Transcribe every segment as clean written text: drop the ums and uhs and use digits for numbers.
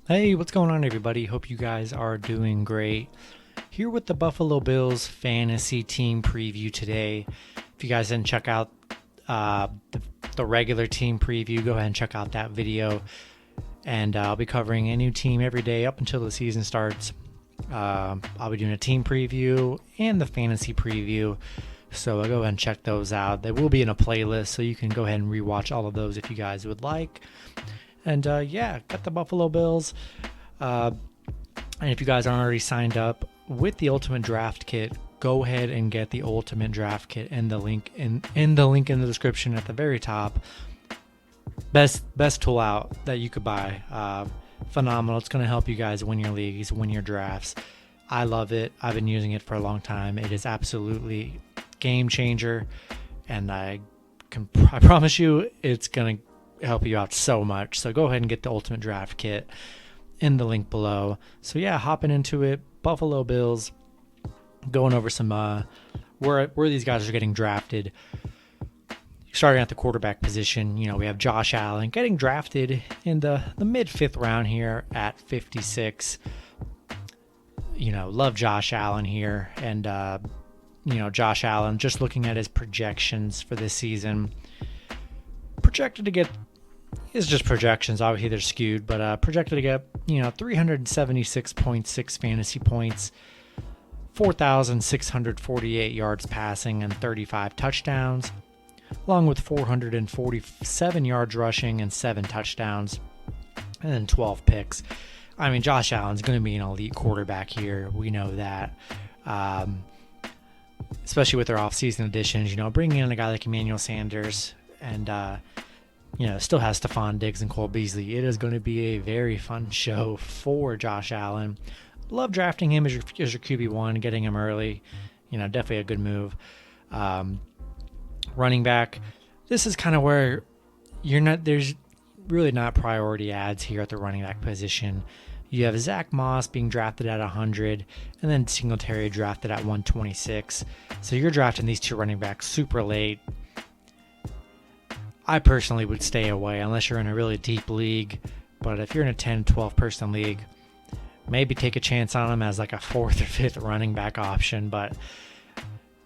Hey, what's going on, everybody? Hope you guys are doing great. Here with the Buffalo Bills fantasy team preview today. If you guys didn't check out the regular team preview, go ahead and check out that video. And I'll be covering a new team every day up until the season starts. I'll be doing a team preview and the fantasy preview. So go ahead and check those out. They will be in a playlist, so you can go ahead and rewatch all of those if you guys would like. And got the Buffalo Bills. And if you guys aren't already signed up with the Ultimate Draft Kit, go ahead and get the Ultimate Draft Kit in the link in the description at the very top. Best tool out that you could buy. Phenomenal. It's going to help you guys win your leagues, win your drafts. I love it. I've been using it for a long time. It is absolutely game changer, and I promise you it's going to help you out so much. So go ahead and get the Ultimate Draft Kit in the link below. So hopping into it, Buffalo Bills, going over some where these guys are getting drafted. Starting at the quarterback position, we have Josh Allen getting drafted in the mid 5th round here at 56. Love Josh Allen here. And Josh Allen, just looking at his projections for this season, projected to get, it's just projections, obviously they're skewed, but projected to get 376.6 fantasy points, 4,648 yards passing, and 35 touchdowns, along with 447 yards rushing and 7 touchdowns, and then 12 picks. I mean, Josh Allen's going to be an elite quarterback here. We know that. Especially with their offseason additions, bringing in a guy like Emmanuel Sanders and, still has Stephon Diggs and Cole Beasley. It is going to be a very fun show for Josh Allen. Love drafting him as your QB1, getting him early. Definitely a good move. Running back, this is kind of where there's really not priority ads here at the running back position. You have Zach Moss being drafted at 100, and then Singletary drafted at 126. So you're drafting these two running backs super late. I personally would stay away unless you're in a really deep league. But if you're in a 10, 12 person league, maybe take a chance on them as like a 4th or 5th running back option. But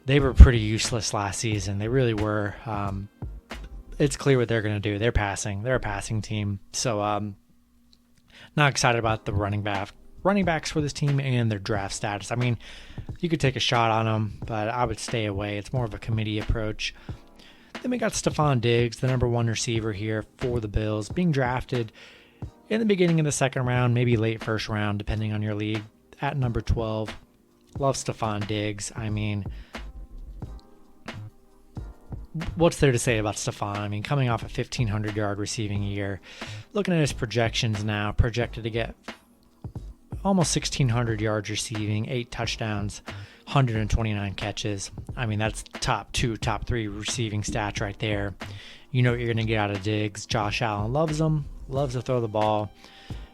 they were pretty useless last season. They really were. It's clear what they're going to do. They're passing. They're a passing team. So not excited about the running backs for this team and their draft status. I mean, you could take a shot on them, but I would stay away. It's more of a committee approach. Then we got Stephon Diggs, the number 1 receiver here for the Bills, being drafted in the beginning of the 2nd round, maybe late 1st round, depending on your league, at number 12. Love Stephon Diggs. I mean, what's there to say about Stephon? I mean, coming off a 1,500-yard receiving year, looking at his projections now, projected to get almost 1,600 yards receiving, 8 touchdowns, 129 catches. I mean, that's top 2, top 3 receiving stats right there. You know what you're going to get out of Diggs. Josh Allen loves him, loves to throw the ball.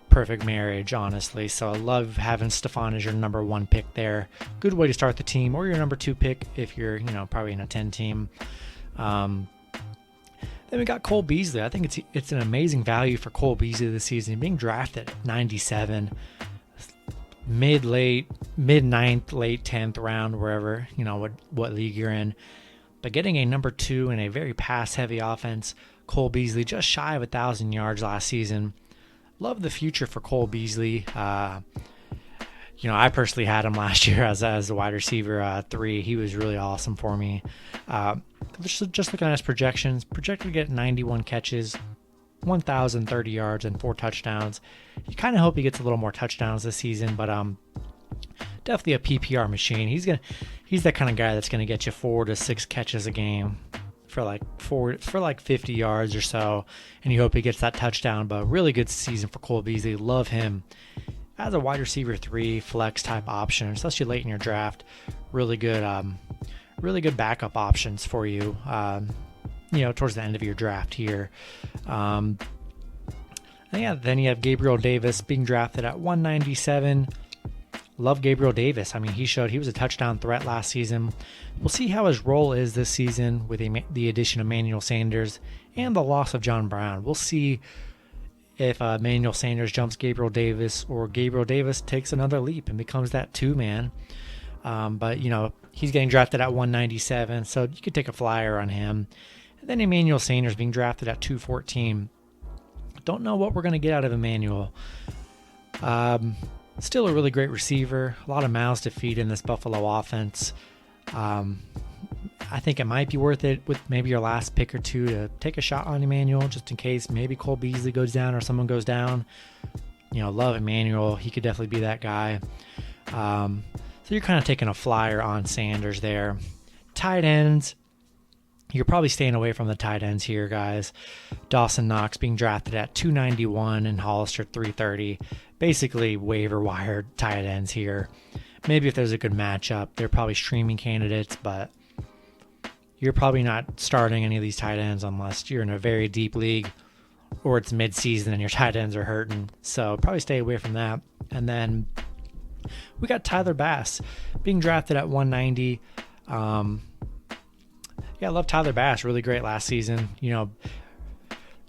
Perfect marriage, honestly. So I love having Stephon as your number 1 pick there. Good way to start the team, or your number 2 pick if you're, probably in a 10 team. Then we got Cole Beasley. I think it's an amazing value for Cole Beasley this season, being drafted at 97, mid 9th, late 10th round, wherever, what league you're in. But getting a number 2 in a very pass-heavy offense, Cole Beasley, just shy of 1,000 yards last season. Love the future for Cole Beasley. I personally had him last year as a wide receiver 3. He was really awesome for me. Just looking at his projections, projected to get 91 catches, 1,030 yards, and 4 touchdowns. You kind of hope he gets a little more touchdowns this season, but definitely a PPR machine. He's that kind of guy that's gonna get you 4 to 6 catches a game for like 50 yards or so, and you hope he gets that touchdown. But really good season for Cole Beasley. Love him as a wide receiver 3 flex type option, especially late in your draft. Really good backup options for you. Towards the end of your draft here. Then you have Gabriel Davis being drafted at 197. Love Gabriel Davis. I mean, he showed he was a touchdown threat last season. We'll see how his role is this season with the addition of Emmanuel Sanders and the loss of John Brown. We'll see if Emmanuel Sanders jumps Gabriel Davis, or Gabriel Davis takes another leap and becomes that 2-man. But, you know, he's getting drafted at 197, so you could take a flyer on him. And then Emmanuel Sanders being drafted at 214. Don't know what we're going to get out of Emmanuel. Still a really great receiver. A lot of mouths to feed in this Buffalo offense. I think it might be worth it with maybe your last pick or two to take a shot on Emmanuel, just in case maybe Cole Beasley goes down or someone goes down. You know, love Emmanuel. He could definitely be that guy. So you're kind of taking a flyer on Sanders there. Tight ends. You're probably staying away from the tight ends here, guys. Dawson Knox being drafted at 291 and Hollister 330. Basically waiver wire tight ends here. Maybe if there's a good matchup, they're probably streaming candidates, but you're probably not starting any of these tight ends unless you're in a very deep league or it's mid-season and your tight ends are hurting. So probably stay away from that. And then we got Tyler Bass being drafted at 190. Yeah, I love Tyler Bass. Really great last season. You know,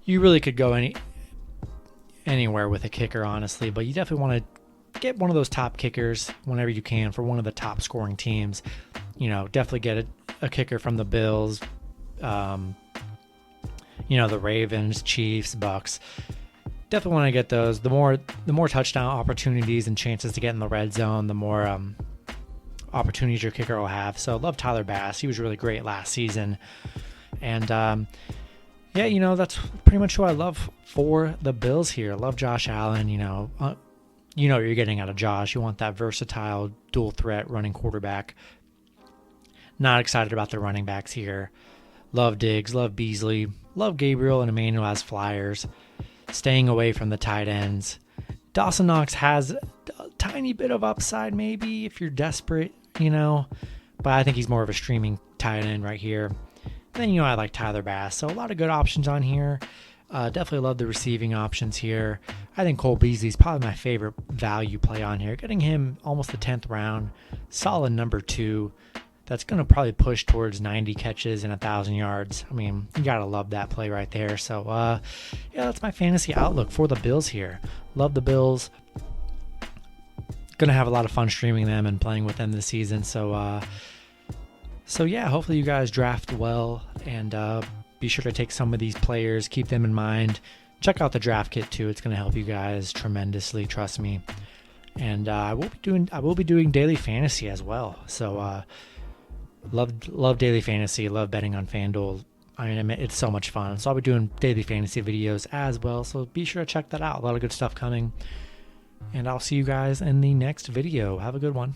you really could go anywhere with a kicker, honestly, but you definitely want to get one of those top kickers whenever you can for one of the top scoring teams. You know, definitely get a kicker from the Bills, you know, the Ravens, Chiefs, Bucks. Definitely want to get those. The more touchdown opportunities and chances to get in the red zone, the more opportunities your kicker will have. So I love Tyler Bass. He was really great last season. And yeah, you know, that's pretty much who I love for the Bills here. I love Josh Allen. You know what you're getting out of Josh. You want that versatile dual threat running quarterback. Not excited about the running backs here. Love Diggs, love Beasley, love Gabriel and Emmanuel as flyers. Staying away from the tight ends. Dawson Knox has a tiny bit of upside maybe if you're desperate, you know. But I think he's more of a streaming tight end right here. And then, you know, I like Tyler Bass. So a lot of good options on here. Definitely love the receiving options here. I think Cole Beasley is probably my favorite value play on here. Getting him almost the 10th round. Solid number 2. That's going to probably push towards 90 catches and 1,000 yards. I mean, you got to love that play right there. So, yeah, that's my fantasy outlook for the Bills here. Love the Bills. Going to have a lot of fun streaming them and playing with them this season. So yeah, hopefully you guys draft well. And be sure to take some of these players. Keep them in mind. Check out the draft kit, too. It's going to help you guys tremendously. Trust me. And I will be doing daily fantasy as well. So, love daily fantasy, love betting on FanDuel. I mean, it's so much fun. So I'll be doing daily fantasy videos as well. So be sure to check that out. A lot of good stuff coming. And I'll see you guys in the next video. Have a good one.